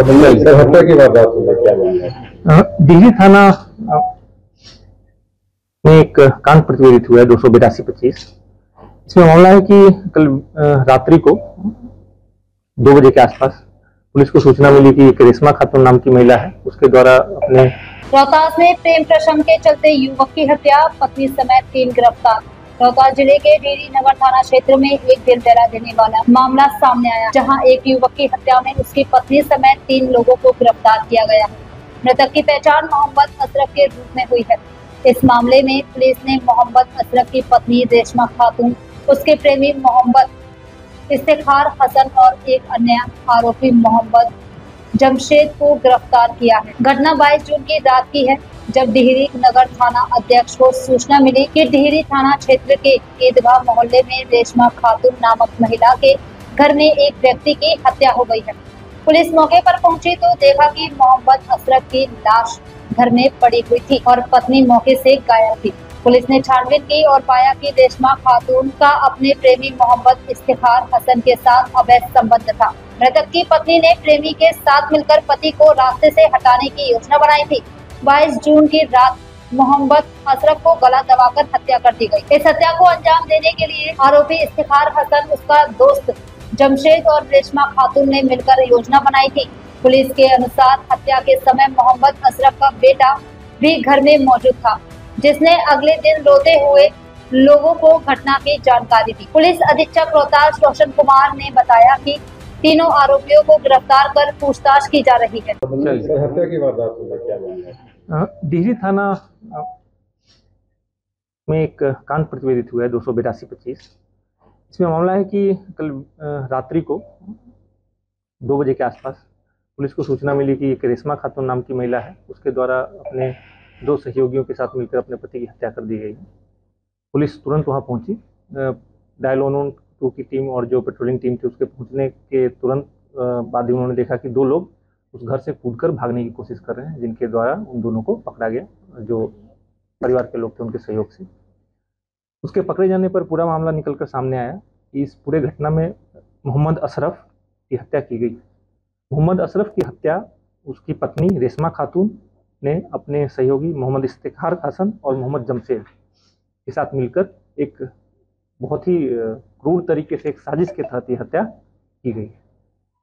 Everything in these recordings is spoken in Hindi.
सर हत्या की वारदात हुई है, क्या मामला है? डिहरी थाना में एक कांड प्रतिवेदित हुआ है 282-25। इसमें मामला है कि कल रात्रि को 2 बजे के आसपास पुलिस को सूचना मिली कि एक रेशमा खातून नाम की महिला है, उसके द्वारा अपने रोहतास में प्रेम प्रसंग के चलते युवक की हत्या, पत्नी समेत 3 गिरफ्तार। रोहतास जिले के डेरी नगर थाना क्षेत्र में एक दिल दहला देने वाला मामला सामने आया, जहां एक युवक की हत्या में उसकी पत्नी समेत 3 लोगों को गिरफ्तार किया गया है। मृतक की पहचान मोहम्मद अशरफ के रूप में हुई है। इस मामले में पुलिस ने मोहम्मद अशरफ की पत्नी रेशमा खातून, उसके प्रेमी मोहम्मद इफ्तिखार हसन और एक अन्य आरोपी मोहम्मद जमशेद को गिरफ्तार किया है। घटना 22 जून की रात की है, जब डिहरी नगर थाना अध्यक्ष को सूचना मिली कि डिहरी थाना क्षेत्र के ईदगाह मोहल्ले में रेशमा खातून नामक महिला के घर में एक व्यक्ति की हत्या हो गई है। पुलिस मौके पर पहुंची तो देखा कि मोहम्मद अशरफ की लाश घर में पड़ी हुई थी और पत्नी मौके से गायब थी। पुलिस ने छानबीन की और पाया कि रेशमा खातून का अपने प्रेमी मोहम्मद इफ्तिखार हसन के साथ अवैध संबंध था। मृतक की पत्नी ने प्रेमी के साथ मिलकर पति को रास्ते से हटाने की योजना बनाई थी। 22 जून की रात मोहम्मद अशरफ को गला दबाकर हत्या कर दी गई। इस हत्या को अंजाम देने के लिए आरोपी इफ्तिखार हसन, उसका दोस्त जमशेद और रेशमा खातून ने मिलकर योजना बनाई थी। पुलिस के अनुसार हत्या के समय मोहम्मद अशरफ का बेटा भी घर में मौजूद था, जिसने अगले दिन रोते हुए लोगों को घटना की जानकारी दी। पुलिस अधीक्षक रोहतास रोशन कुमार ने बताया कि तीनों आरोपियों को गिरफ्तार कर पूछताछ की जा रही है। सर हत्या की वारदात हुई है, क्या मामला है? डिहरी थाना में एक कांड प्रतिवेदित हुआ है 282-25। इसमें मामला है कि कल रात्रि को 2 बजे के आसपास पुलिस को सूचना मिली कि एक रेशमा खातून नाम की महिला है, उसके द्वारा अपने 2 सहयोगियों के साथ मिलकर अपने पति की हत्या कर दी गई है। पुलिस तुरंत वहां पहुंची। डायल 112 की टीम और जो पेट्रोलिंग टीम थी, उसके पहुंचने के तुरंत बाद ही उन्होंने देखा कि 2 लोग उस घर से कूदकर भागने की कोशिश कर रहे हैं, जिनके द्वारा उन दोनों को पकड़ा गया, जो परिवार के लोग थे उनके सहयोग से। उसके पकड़े जाने पर पूरा मामला निकलकर सामने आया कि इस पूरे घटना में मोहम्मद अशरफ की हत्या की गई। मोहम्मद अशरफ की हत्या उसकी पत्नी रेशमा खातून ने अपने सहयोगी मोहम्मद इफ्तिखार हसन और मोहम्मद जमशेद के साथ मिलकर एक बहुत ही क्रूर तरीके से एक साजिश के तहत ये हत्या की गई।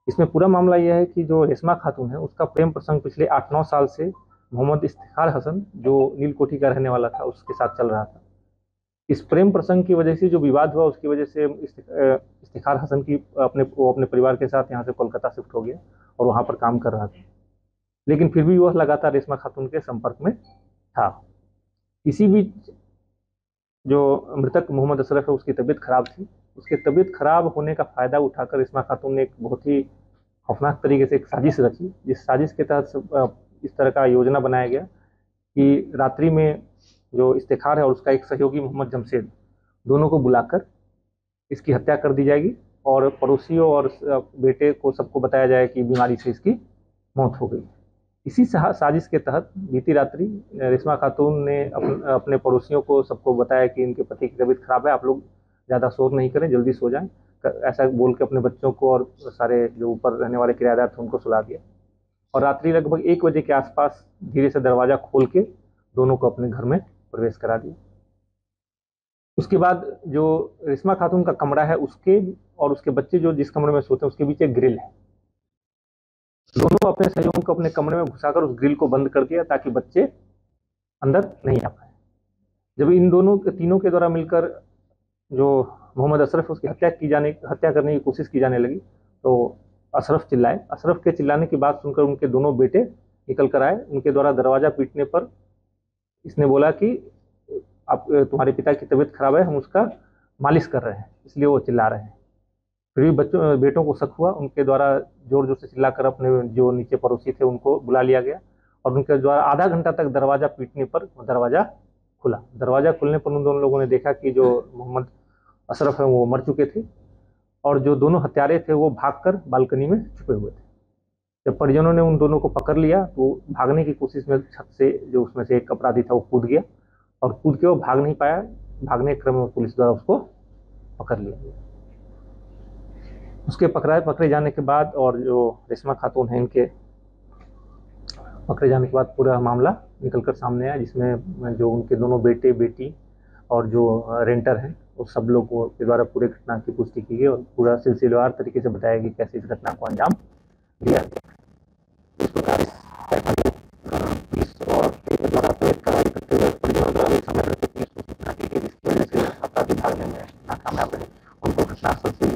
इसमें पूरा मामला यह है कि जो रेशमा खातून है, उसका प्रेम प्रसंग पिछले 8-9 साल से मोहम्मद इफ्तिखार हसन, जो नीलकोठी का रहने वाला था, उसके साथ चल रहा था। इस प्रेम प्रसंग की वजह से जो विवाद हुआ, उसकी वजह से इफ्तिखार हसन की अपने परिवार के साथ यहाँ से कोलकाता शिफ्ट हो गया और वहाँ पर काम कर रहा था, लेकिन फिर भी वह लगातार रेशमा खातून के संपर्क में था। इसी बीच जो मृतक मोहम्मद अशरफ है, उसकी तबीयत खराब थी। उसके तबीयत खराब होने का फायदा उठाकर रेशमा खातून ने एक बहुत ही खौफनाक तरीके से एक साजिश रची, जिस साजिश के तहत इस तरह का योजना बनाया गया कि रात्रि में जो इफ्तिखार है और उसका एक सहयोगी मोहम्मद जमशेद, दोनों को बुलाकर इसकी हत्या कर दी जाएगी और पड़ोसियों और बेटे को सबको बताया जाए कि बीमारी से इसकी मौत हो गई। इसी साजिश के तहत बीती रात्रि रेशमा खातून ने अपने पड़ोसियों को सबको बताया कि इनके पति की तबीयत खराब है, आप लोग ज़्यादा शोर नहीं करें, जल्दी सो जाएं। ऐसा बोल के अपने बच्चों को और सारे जो ऊपर रहने वाले किराएदार थे उनको सुला दिया और रात्रि लगभग 1 बजे के आसपास धीरे से दरवाज़ा खोल के दोनों को अपने घर में प्रवेश करा दिया। उसके बाद जो रेशमा खातून का कमरा है, उसके और उसके बच्चे जो जिस कमरे में सोते हैं, उसके बीच एक ग्रिल है। दोनों अपने सहयोगियों को अपने कमरे में घुसाकर उस ग्रिल को बंद कर दिया ताकि बच्चे अंदर नहीं आ पाए। जब इन तीनों के द्वारा मिलकर जो मोहम्मद अशरफ, उसकी हत्या करने की कोशिश की जाने लगी, तो अशरफ चिल्लाए। अशरफ के चिल्लाने की बात सुनकर उनके दोनों बेटे निकल कर आए। उनके द्वारा दरवाजा पीटने पर इसने बोला कि आप तुम्हारे पिता की तबीयत खराब है, हम उसका मालिश कर रहे हैं, इसलिए वो चिल्ला रहे हैं। फिर भी बेटों को शक हुआ, उनके द्वारा जोर जोर से चिल्लाकर अपने जो नीचे पड़ोसी थे उनको बुला लिया गया और उनके द्वारा आधा घंटा तक दरवाजा पीटने पर दरवाजा खुला। दरवाजा खुलने पर उन दोनों लोगों ने देखा कि जो मोहम्मद अशरफ है वो मर चुके थे और जो दोनों हत्यारे थे वो भागकर बालकनी में छुपे हुए थे। जब परिजनों ने उन दोनों को पकड़ लिया तो भागने की कोशिश में छत से जो उसमें से एक अपराधी था वो कूद गया और कूद के वो भाग नहीं पाया। भागने के क्रम में पुलिस द्वारा उसको पकड़ लिया गया। उसके पकड़े जाने के बाद और जो रेशमा खातून है, इनके पकड़े जाने के बाद पूरा मामला निकलकर सामने आया, जिसमें जो उनके दोनों बेटे बेटी और जो रेंटर हैं वो सब लोगों के द्वारा पूरे घटना की पुष्टि की गई और पूरा सिलसिलेवार तरीके से बताया कि कैसे इस घटना को अंजाम दिया गया। इस प्रकार पुलिस और द्वारा प्रेरित कार्रवाई करते हुए परिजनों द्वारा भी समय रहते पुलिस को सूचना दी गई, जिसकी वजह से अपराधी भागने में नाकामयाब रहे। उनको घटनास्थल से